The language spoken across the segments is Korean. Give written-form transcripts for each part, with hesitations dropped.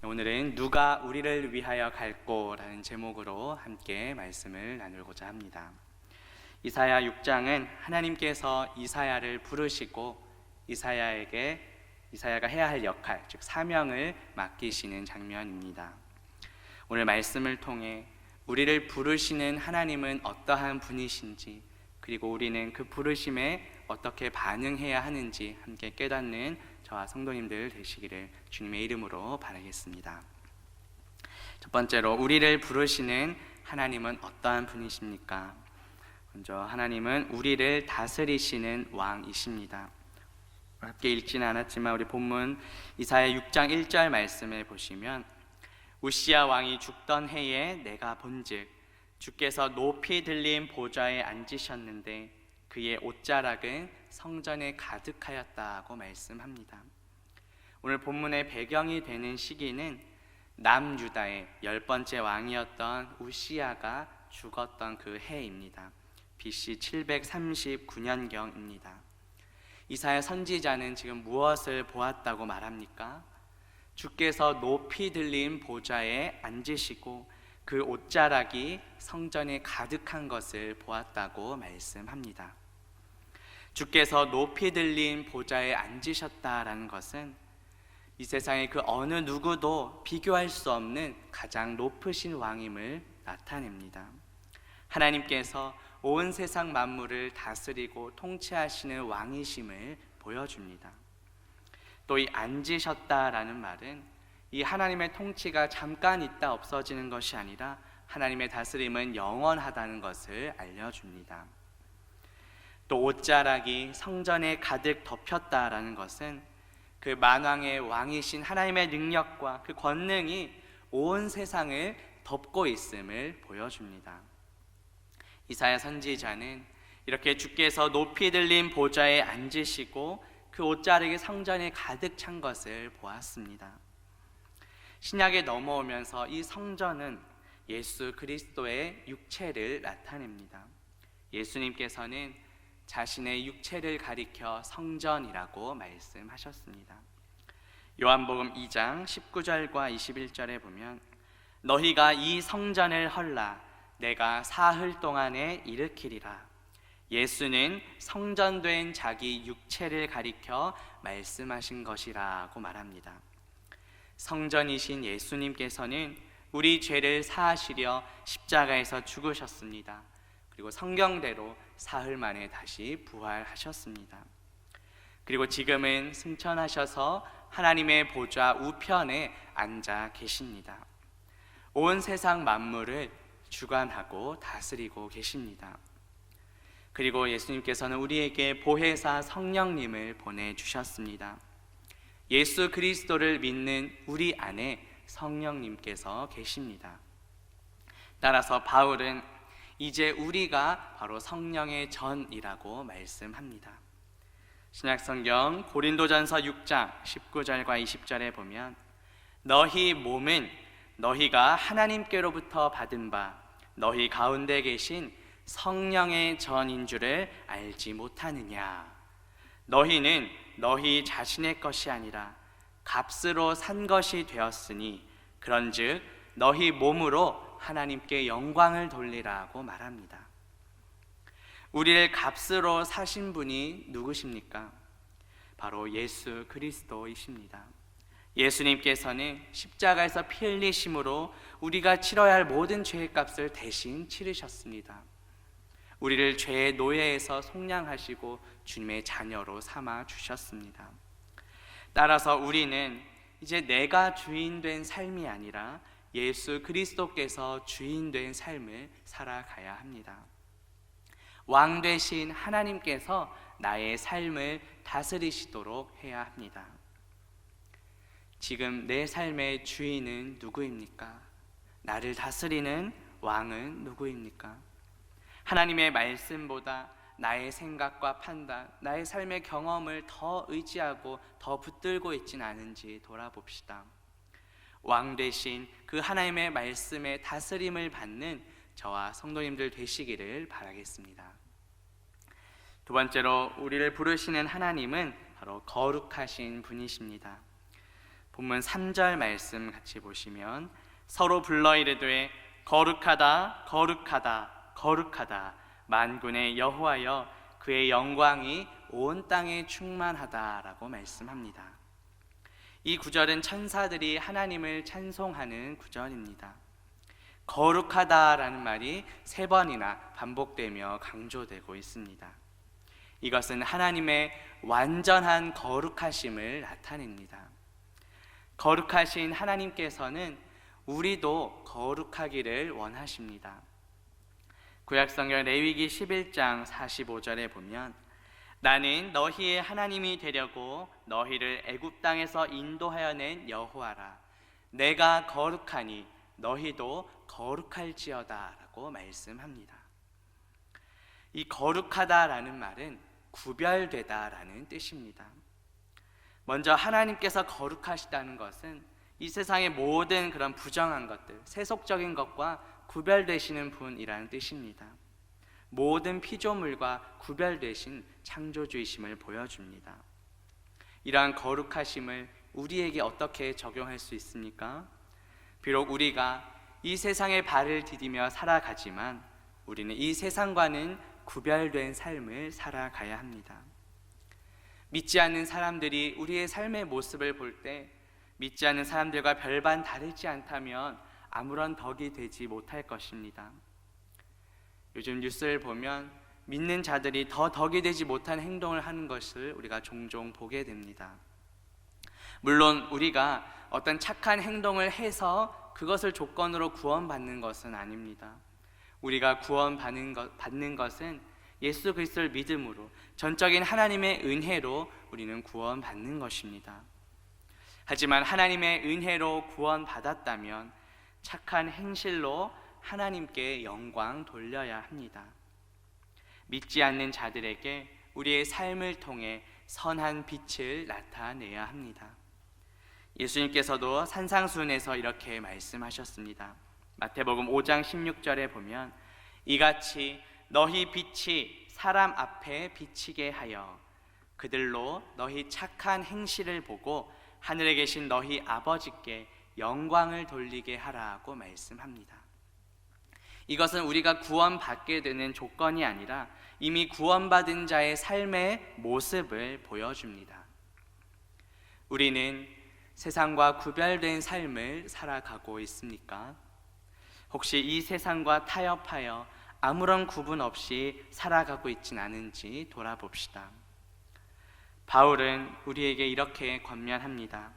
오늘은 누가 우리를 위하여 갈꼬라는 제목으로 함께 말씀을 나누고자 합니다. 이사야 6장은 하나님께서 이사야를 부르시고 이사야가 해야 할 역할, 즉 사명을 맡기시는 장면입니다. 오늘 말씀을 통해 우리를 부르시는 하나님은 어떠한 분이신지, 그리고 우리는 그 부르심에 어떻게 반응해야 하는지 함께 깨닫는 저와 성도님들 되시기를 주님의 이름으로 바라겠습니다. 첫 번째로, 우리를 부르시는 하나님은 어떠한 분이십니까? 먼저 하나님은 우리를 다스리시는 왕이십니다. 함께 읽지는 않았지만 우리 본문 이사야 6장 1절 말씀에 보시면, 우시야 왕이 죽던 해에 내가 본즉 주께서 높이 들린 보좌에 앉으셨는데 그의 옷자락은 성전에 가득하였다고 말씀합니다. 오늘 본문의 배경이 되는 시기는 남유다의 10번째 왕이었던 우시야가 죽었던 그 해입니다. BC 739년경입니다. 이사야 선지자는 지금 무엇을 보았다고 말합니까? 주께서 높이 들린 보좌에 앉으시고 그 옷자락이 성전에 가득한 것을 보았다고 말씀합니다. 주께서 높이 들린 보좌에 앉으셨다라는 것은 이 세상의 그 어느 누구도 비교할 수 없는 가장 높으신 왕임을 나타냅니다. 하나님께서 온 세상 만물을 다스리고 통치하시는 왕이심을 보여줍니다. 또 이 앉으셨다라는 말은 이 하나님의 통치가 잠깐 있다 없어지는 것이 아니라 하나님의 다스림은 영원하다는 것을 알려줍니다. 또 옷자락이 성전에 가득 덮였다라는 것은 그 만왕의 왕이신 하나님의 능력과 그 권능이 온 세상을 덮고 있음을 보여줍니다. 이사야 선지자는 이렇게 주께서 높이 들린 보좌에 앉으시고 그 옷자락이 성전에 가득 찬 것을 보았습니다. 신약에 넘어오면서 이 성전은 예수 그리스도의 육체를 나타냅니다. 예수님께서는 자신의 육체를 가리켜 성전이라고 말씀하셨습니다. 요한복음 2장 19절과 21절에 보면, 너희가 이 성전을 헐라 내가 사흘 동안에 일으키리라. 예수는 성전된 자기 육체를 가리켜 말씀하신 것이라고 말합니다. 성전이신 예수님께서는 우리 죄를 사하시려 십자가에서 죽으셨습니다. 그리고 성경대로 사흘 만에 다시 부활하셨습니다. 그리고 지금은 승천하셔서 하나님의 보좌 우편에 앉아 계십니다. 온 세상 만물을 주관하고 다스리고 계십니다. 그리고 예수님께서는 우리에게 보혜사 성령님을 보내주셨습니다. 예수 그리스도를 믿는 우리 안에 성령님께서 계십니다. 따라서 바울은 이제 우리가 바로 성령의 전이라고 말씀합니다. 신약성경 고린도전서 6장 19절과 20절에 보면, 너희 몸은 너희가 하나님께로부터 받은 바 너희 가운데 계신 성령의 전인 줄을 알지 못하느냐. 너희는 너희 자신의 것이 아니라 값으로 산 것이 되었으니 그런즉 너희 몸으로 하나님께 영광을 돌리라고 말합니다. 우리를 값으로 사신 분이 누구십니까? 바로 예수 그리스도이십니다. 예수님께서는 십자가에서 피 흘리심으로 우리가 치러야 할 모든 죄의 값을 대신 치르셨습니다. 우리를 죄의 노예에서 속량하시고 주님의 자녀로 삼아 주셨습니다. 따라서 우리는 이제 내가 주인 된 삶이 아니라 예수 그리스도께서 주인 된 삶을 살아가야 합니다. 왕 되신 하나님께서 나의 삶을 다스리시도록 해야 합니다. 지금 내 삶의 주인은 누구입니까? 나를 다스리는 왕은 누구입니까? 하나님의 말씀보다 나의 생각과 판단, 나의 삶의 경험을 더 의지하고 더 붙들고 있지는 않은지 돌아봅시다. 왕 되신 그 하나님의 말씀에 다스림을 받는 저와 성도님들 되시기를 바라겠습니다. 두 번째로, 우리를 부르시는 하나님은 바로 거룩하신 분이십니다. 본문 3절 말씀 같이 보시면 서로 불러 이르되 거룩하다 거룩하다 거룩하다 만군의 여호와여 그의 영광이 온 땅에 충만하다라고 말씀합니다. 이 구절은 천사들이 하나님을 찬송하는 구절입니다. 거룩하다라는 말이 3번이나 반복되며 강조되고 있습니다. 이것은 하나님의 완전한 거룩하심을 나타냅니다. 거룩하신 하나님께서는 우리도 거룩하기를 원하십니다. 구약성경 레위기 11장 45절에 보면 나는 너희의 하나님이 되려고 너희를 애굽 땅에서 인도하여 낸 여호와라. 내가 거룩하니 너희도 거룩할지어다 라고 말씀합니다. 이 거룩하다라는 말은 구별되다라는 뜻입니다. 먼저 하나님께서 거룩하시다는 것은 이 세상의 모든 그런 부정한 것들, 세속적인 것과 구별되시는 분이라는 뜻입니다. 모든 피조물과 구별되신 창조주이심을 보여줍니다. 이러한 거룩하심을 우리에게 어떻게 적용할 수 있습니까? 비록 우리가 이 세상에 발을 디디며 살아가지만 우리는 이 세상과는 구별된 삶을 살아가야 합니다. 믿지 않는 사람들이 우리의 삶의 모습을 볼 때 믿지 않는 사람들과 별반 다르지 않다면 아무런 덕이 되지 못할 것입니다. 요즘 뉴스를 보면 믿는 자들이 더 덕이 되지 못한 행동을 하는 것을 우리가 종종 보게 됩니다. 물론 우리가 어떤 착한 행동을 해서 그것을 조건으로 구원받는 것은 아닙니다. 우리가 구원받는 것은 예수 그리스도를 믿음으로 전적인 하나님의 은혜로 우리는 구원받는 것입니다. 하지만 하나님의 은혜로 구원받았다면 착한 행실로 하나님께 영광 돌려야 합니다. 믿지 않는 자들에게 우리의 삶을 통해 선한 빛을 나타내야 합니다. 예수님께서도 산상수훈에서 이렇게 말씀하셨습니다. 마태복음 5장 16절에 보면 이같이 너희 빛이 사람 앞에 비치게 하여 그들로 너희 착한 행실을 보고 하늘에 계신 너희 아버지께 영광을 돌리게 하라고 말씀합니다. 이것은 우리가 구원받게 되는 조건이 아니라 이미 구원받은 자의 삶의 모습을 보여줍니다. 우리는 세상과 구별된 삶을 살아가고 있습니까? 혹시 이 세상과 타협하여 아무런 구분 없이 살아가고 있진 않은지 돌아봅시다. 바울은 우리에게 이렇게 권면합니다.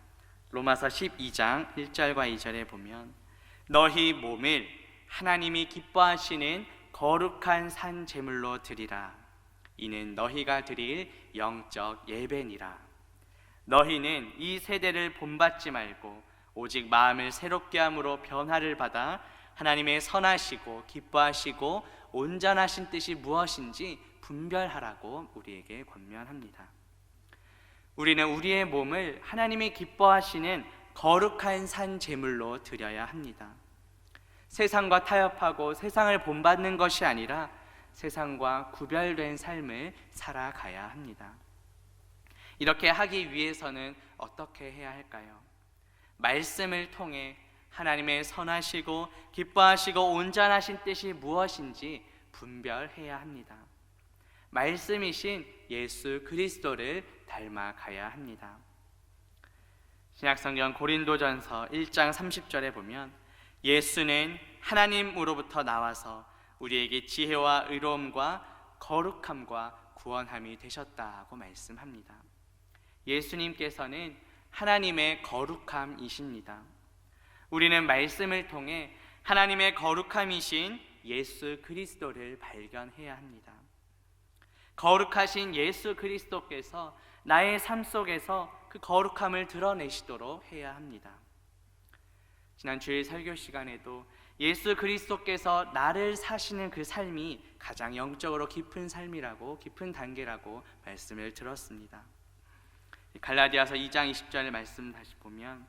로마서 12장 1절과 2절에 보면 너희 몸을 하나님이 기뻐하시는 거룩한 산 제물로 드리라. 이는 너희가 드릴 영적 예배니라. 너희는 이 세대를 본받지 말고 오직 마음을 새롭게 함으로 변화를 받아 하나님의 선하시고 기뻐하시고 온전하신 뜻이 무엇인지 분별하라고 우리에게 권면합니다. 우리는 우리의 몸을 하나님이 기뻐하시는 거룩한 산 제물로 드려야 합니다. 세상과 타협하고 세상을 본받는 것이 아니라 세상과 구별된 삶을 살아가야 합니다. 이렇게 하기 위해서는 어떻게 해야 할까요? 말씀을 통해 하나님의 선하시고 기뻐하시고 온전하신 뜻이 무엇인지 분별해야 합니다. 말씀이신 예수 그리스도를 닮아가야 합니다. 신약성경 고린도전서 1장 30절에 보면 예수는 하나님으로부터 나와서 우리에게 지혜와 의로움과 거룩함과 구원함이 되셨다고 말씀합니다. 예수님께서는 하나님의 거룩함이십니다. 우리는 말씀을 통해 하나님의 거룩함이신 예수 그리스도를 발견해야 합니다. 거룩하신 예수 그리스도께서 나의 삶 속에서 그 거룩함을 드러내시도록 해야 합니다. 지난 주일 설교 시간에도 예수 그리스도께서 나를 사시는 그 삶이 가장 영적으로 깊은 삶이라고, 깊은 단계라고 말씀을 들었습니다. 갈라디아서 2장 20절 말씀 다시 보면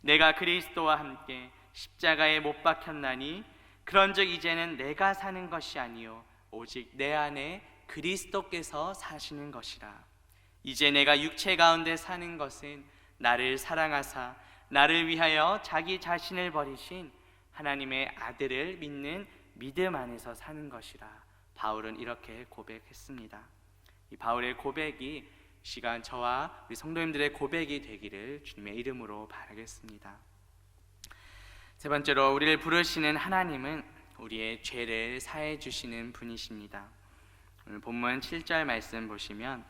내가 그리스도와 함께 십자가에 못 박혔나니 그런즉 이제는 내가 사는 것이 아니요 오직 내 안에 그리스도께서 사시는 것이라. 이제 내가 육체 가운데 사는 것은 나를 사랑하사 나를 위하여 자기 자신을 버리신 하나님의 아들을 믿는 믿음 안에서 사는 것이라. 바울은 이렇게 고백했습니다. 이 바울의 고백이 시간 저와 우리 성도님들의 고백이 되기를 주님의 이름으로 바라겠습니다. 세 번째로, 우리를 부르시는 하나님은 우리의 죄를 사해 주시는 분이십니다. 오늘 본문 7절 말씀 보시면,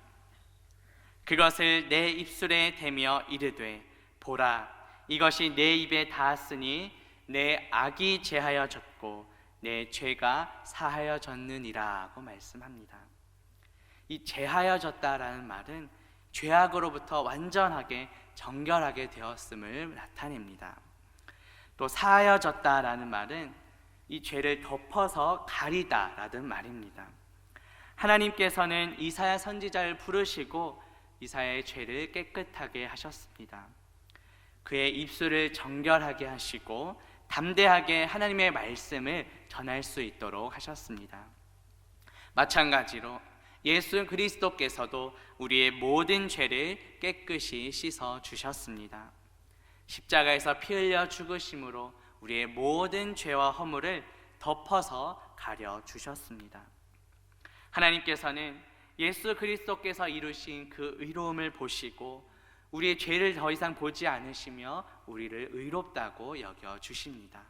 그것을 내 입술에 대며 이르되 보라, 이것이 내 입에 닿았으니 내 악이 제하여졌고 내 죄가 사하여졌느니라고 말씀합니다. 이 제하여졌다라는 말은 죄악으로부터 완전하게 정결하게 되었음을 나타냅니다. 또 사하여졌다라는 말은 이 죄를 덮어서 가리다라는 말입니다. 하나님께서는 이사야 선지자를 부르시고 이사야의 죄를 깨끗하게 하셨습니다. 그의 입술을 정결하게 하시고 담대하게 하나님의 말씀을 전할 수 있도록 하셨습니다. 마찬가지로 예수 그리스도께서도 우리의 모든 죄를 깨끗이 씻어 주셨습니다. 십자가에서 피 흘려 죽으심으로 우리의 모든 죄와 허물을 덮어서 가려 주셨습니다. 하나님께서는 예수 그리스도께서 이루신 그 의로움을 보시고 우리의 죄를 더 이상 보지 않으시며 우리를 의롭다고 여겨 주십니다.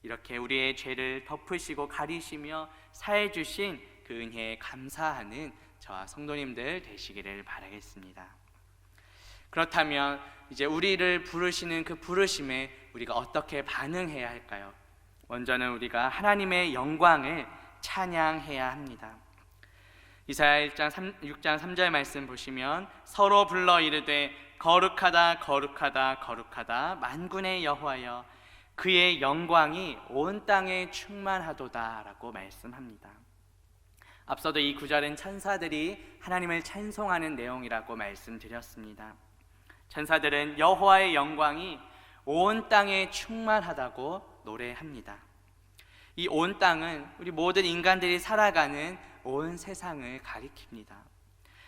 이렇게 우리의 죄를 덮으시고 가리시며 사해 주신 그 은혜에 감사하는 저와 성도님들 되시기를 바라겠습니다. 그렇다면 이제 우리를 부르시는 그 부르심에 우리가 어떻게 반응해야 할까요? 먼저는 우리가 하나님의 영광을 찬양해야 합니다. 이사야 6장 3절 말씀 보시면, 서로 불러 이르되 거룩하다 거룩하다 거룩하다 만군의 여호와여, 그의 영광이 온 땅에 충만하도다 라고 말씀합니다. 앞서도 이 구절은 천사들이 하나님을 찬송하는 내용이라고 말씀드렸습니다. 천사들은 여호와의 영광이 온 땅에 충만하다고 노래합니다. 이 온 땅은 우리 모든 인간들이 살아가는 온 세상을 가리킵니다.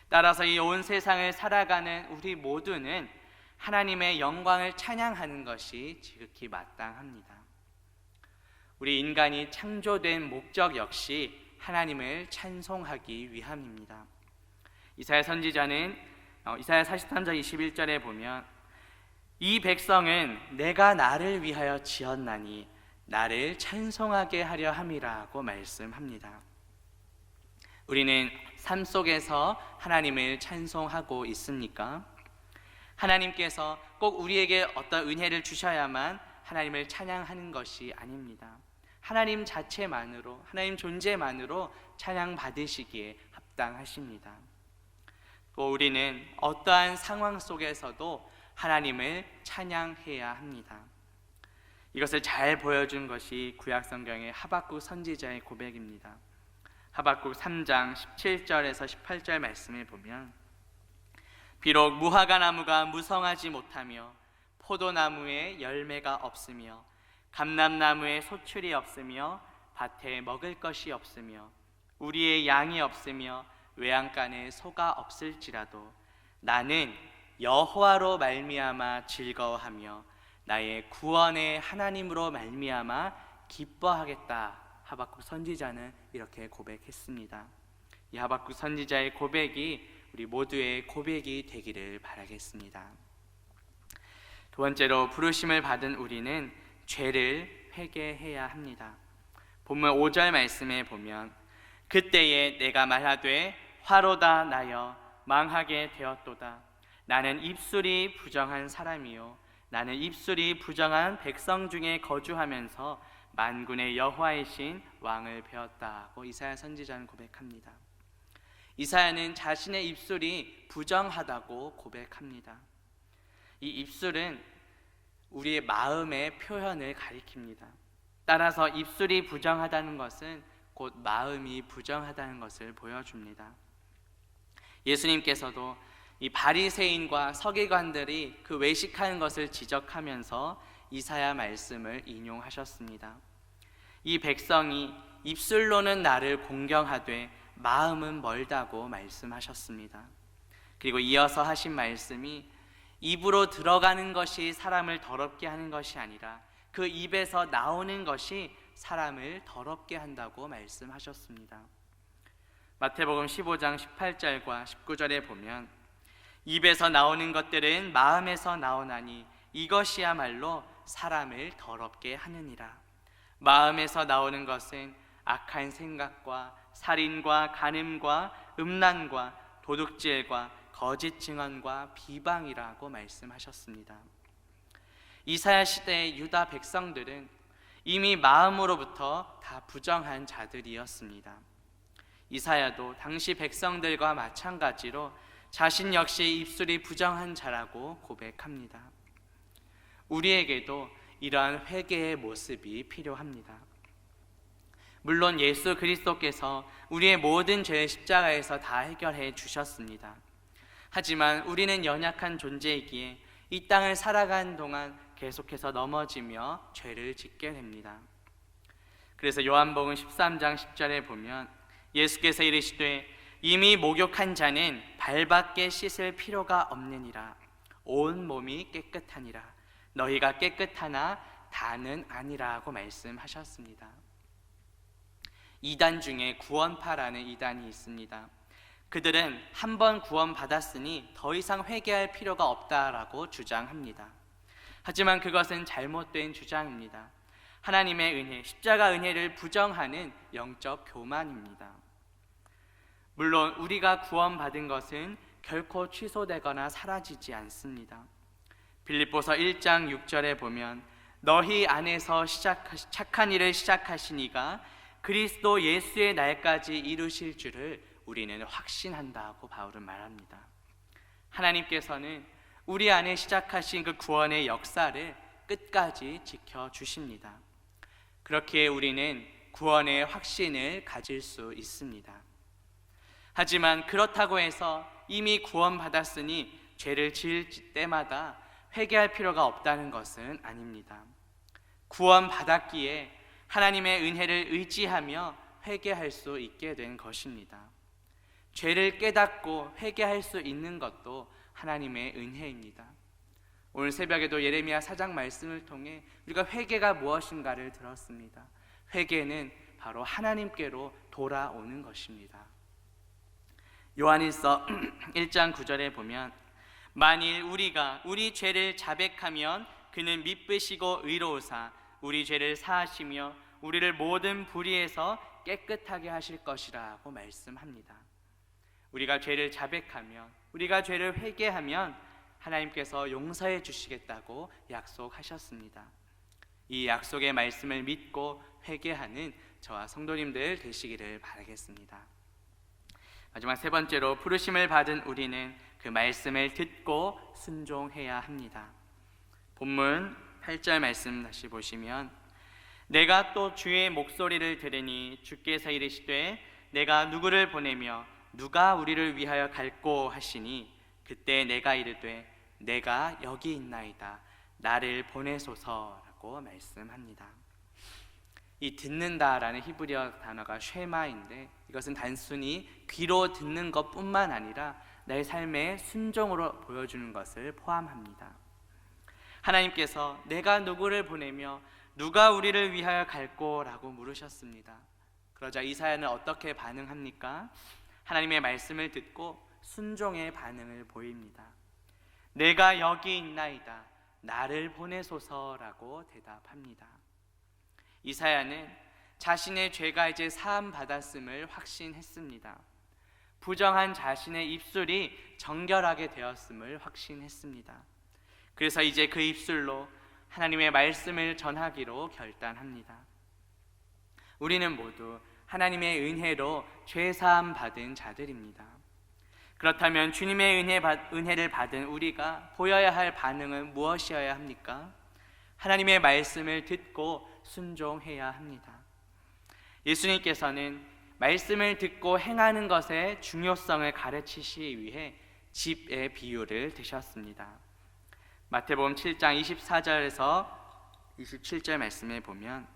따라서 이 온 세상을 살아가는 우리 모두는 하나님의 영광을 찬양하는 것이 지극히 마땅합니다. 우리 인간이 창조된 목적 역시 하나님을 찬송하기 위함입니다. 이사야 선지자는 이사야 43장 21절에 보면, 이 백성은 내가 나를 위하여 지었나니 나를 찬송하게 하려 함이라고 말씀합니다. 우리는 삶 속에서 하나님을 찬송하고 있습니까? 하나님께서 꼭 우리에게 어떤 은혜를 주셔야만 하나님을 찬양하는 것이 아닙니다. 하나님 자체만으로, 하나님 존재만으로 찬양 받으시기에 합당하십니다. 또 우리는 어떠한 상황 속에서도 하나님을 찬양해야 합니다. 이것을 잘 보여준 것이 구약 성경의 하박국 선지자의 고백입니다. 하박국 3장 17절에서 18절 말씀을 보면, 비록 무화과 나무가 무성하지 못하며 포도나무에 열매가 없으며 감람나무에 소출이 없으며 밭에 먹을 것이 없으며 우리의 양이 없으며 외양간에 소가 없을지라도 나는 여호와로 말미암아 즐거워하며 나의 구원의 하나님으로 말미암아 기뻐하겠다. 하박국 선지자는 이렇게 고백했습니다. 이 하박국 선지자의 고백이 우리 모두의 고백이 되기를 바라겠습니다. 두 번째로, 부르심을 받은 우리는 죄를 회개해야 합니다. 본문 5절 말씀에 보면, 그때에 내가 말하되 화로다 나여 망하게 되었도다. 나는 입술이 부정한 사람이요 나는 입술이 부정한 백성 중에 거주하면서 만군의 여호와이신 왕을 배웠다고 이사야 선지자는 고백합니다. 이사야는 자신의 입술이 부정하다고 고백합니다. 이 입술은 우리의 마음의 표현을 가리킵니다. 따라서 입술이 부정하다는 것은 곧 마음이 부정하다는 것을 보여줍니다. 예수님께서도 이 바리새인과 서기관들이 그 외식하는 것을 지적하면서 이사야 말씀을 인용하셨습니다. 이 백성이 입술로는 나를 공경하되 마음은 멀다고 말씀하셨습니다. 그리고 이어서 하신 말씀이, 입으로 들어가는 것이 사람을 더럽게 하는 것이 아니라 그 입에서 나오는 것이 사람을 더럽게 한다고 말씀하셨습니다. 마태복음 15장 18절과 19절에 보면 입에서 나오는 것들은 마음에서 나오나니 이것이야말로 사람을 더럽게 하느니라. 마음에서 나오는 것은 악한 생각과 살인과 간음과 음란과 도둑질과 거짓 증언과 비방이라고 말씀하셨습니다. 이사야 시대의 유다 백성들은 이미 마음으로부터 다 부정한 자들이었습니다. 이사야도 당시 백성들과 마찬가지로 자신 역시 입술이 부정한 자라고 고백합니다. 우리에게도 이러한 회개의 모습이 필요합니다. 물론 예수 그리스도께서 우리의 모든 죄를 십자가에서 다 해결해 주셨습니다. 하지만 우리는 연약한 존재이기에 이 땅을 살아가는 동안 계속해서 넘어지며 죄를 짓게 됩니다. 그래서 요한복음 13장 10절에 보면 예수께서 이르시되 이미 목욕한 자는 발밖에 씻을 필요가 없느니라. 온 몸이 깨끗하니라. 너희가 깨끗하나 다는 아니라고 말씀하셨습니다. 이단 중에 구원파라는 이단이 있습니다. 그들은 한 번 구원받았으니 더 이상 회개할 필요가 없다라고 주장합니다. 하지만 그것은 잘못된 주장입니다. 하나님의 은혜, 십자가 은혜를 부정하는 영적 교만입니다. 물론 우리가 구원받은 것은 결코 취소되거나 사라지지 않습니다. 빌립보서 1장 6절에 보면 너희 안에서 착한 일을 시작하신 이가 그리스도 예수의 날까지 이루실 줄을 우리는 확신한다고 바울은 말합니다. 하나님께서는 우리 안에 시작하신 그 구원의 역사를 끝까지 지켜주십니다. 그렇기에 우리는 구원의 확신을 가질 수 있습니다. 하지만 그렇다고 해서 이미 구원받았으니 죄를 지을 때마다 회개할 필요가 없다는 것은 아닙니다. 구원받았기에 하나님의 은혜를 의지하며 회개할 수 있게 된 것입니다. 죄를 깨닫고 회개할 수 있는 것도 하나님의 은혜입니다. 오늘 새벽에도 예레미야 4장 말씀을 통해 우리가 회개가 무엇인가를 들었습니다. 회개는 바로 하나님께로 돌아오는 것입니다. 요한일서 1장 9절에 보면 만일 우리가 우리 죄를 자백하면 그는 미쁘시고 의로우사 우리 죄를 사하시며 우리를 모든 불의에서 깨끗하게 하실 것이라고 말씀합니다. 우리가 죄를 자백하면, 우리가 죄를 회개하면 하나님께서 용서해 주시겠다고 약속하셨습니다. 이 약속의 말씀을 믿고 회개하는 저와 성도님들 되시기를 바라겠습니다. 마지막 세 번째로 부르심을 받은 우리는 그 말씀을 듣고 순종해야 합니다. 본문 8절 말씀 다시 보시면 내가 또 주의 목소리를 들으니 주께서 이르시되 내가 누구를 보내며 누가 우리를 위하여 갈꼬 하시니 그때 내가 이르되 내가 여기 있나이다 나를 보내소서라고 말씀합니다. 이 듣는다라는 히브리어 단어가 쉐마인데 이것은 단순히 귀로 듣는 것뿐만 아니라 내 삶의 순종으로 보여주는 것을 포함합니다. 하나님께서 내가 누구를 보내며 누가 우리를 위하여 갈꼬라고 물으셨습니다. 그러자 이사야는 어떻게 반응합니까? 하나님의 말씀을 듣고 순종의 반응을 보입니다. 내가 여기 있나이다 나를 보내소서라고 대답합니다. 이사야는 자신의 죄가 이제 사함 받았음을 확신했습니다. 부정한 자신의 입술이 정결하게 되었음을 확신했습니다. 그래서 이제 그 입술로 하나님의 말씀을 전하기로 결단합니다. 우리는 모두 하나님의 은혜로 죄 사함 받은 자들입니다. 그렇다면 주님의 은혜를 받은 우리가 보여야 할 반응은 무엇이어야 합니까? 하나님의 말씀을 듣고 순종해야 합니다. 예수님께서는 말씀을 듣고 행하는 것의 중요성을 가르치시기 위해 집의 비유를 드셨습니다. 마태복음 7장 24절에서 27절 말씀에 보면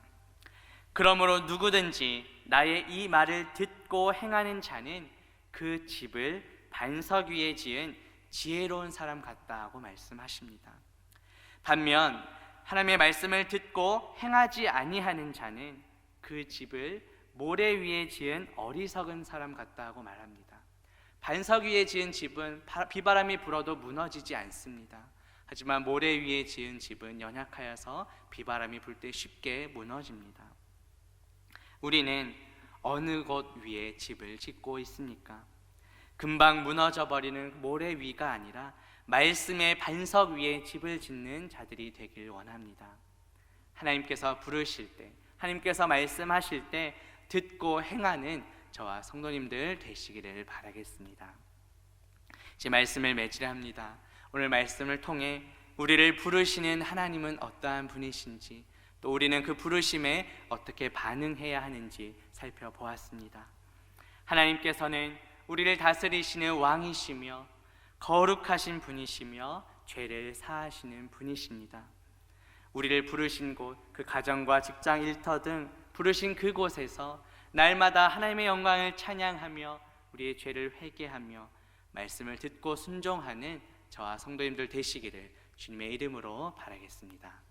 그러므로 누구든지 나의 이 말을 듣고 행하는 자는 그 집을 반석 위에 지은 지혜로운 사람 같다고 말씀하십니다. 반면 하나님의 말씀을 듣고 행하지 아니하는 자는 그 집을 모래 위에 지은 어리석은 사람 같다고 말합니다. 반석 위에 지은 집은 비바람이 불어도 무너지지 않습니다. 하지만 모래 위에 지은 집은 연약하여서 비바람이 불 때 쉽게 무너집니다. 우리는 어느 곳 위에 집을 짓고 있습니까? 금방 무너져 버리는 모래 위가 아니라 말씀의 반석 위에 집을 짓는 자들이 되길 원합니다. 하나님께서 부르실 때, 하나님께서 말씀하실 때 듣고 행하는 저와 성도님들 되시기를 바라겠습니다. 이제 말씀을 맺으려 합니다. 오늘 말씀을 통해 우리를 부르시는 하나님은 어떠한 분이신지, 또 우리는 그 부르심에 어떻게 반응해야 하는지 살펴보았습니다. 하나님께서는 우리를 다스리시는 왕이시며 거룩하신 분이시며 죄를 사하시는 분이십니다. 우리를 부르신 곳, 그 가정과 직장, 일터 등 부르신 그곳에서 날마다 하나님의 영광을 찬양하며 우리의 죄를 회개하며 말씀을 듣고 순종하는 저와 성도님들 되시기를 주님의 이름으로 바라겠습니다.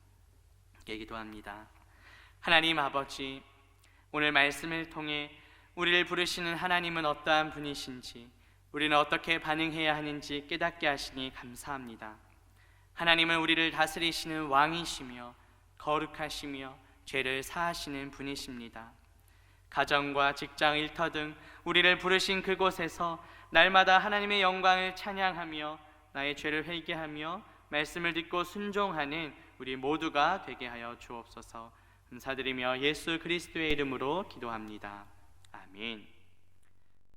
기도합니다. 하나님 아버지, 오늘 말씀을 통해 우리를 부르시는 하나님은 어떠한 분이신지, 우리는 어떻게 반응해야 하는지 깨닫게 하시니 감사합니다. 하나님은 우리를 다스리시는 왕이시며 거룩하시며 죄를 사하시는 분이십니다. 가정과 직장, 일터 등 우리를 부르신 그곳에서 날마다 하나님의 영광을 찬양하며 나의 죄를 회개하며 말씀을 듣고 순종하는 우리 모두가 되게 하여 주옵소서. 감사드리며 예수 그리스도의 이름으로 기도합니다. 아멘.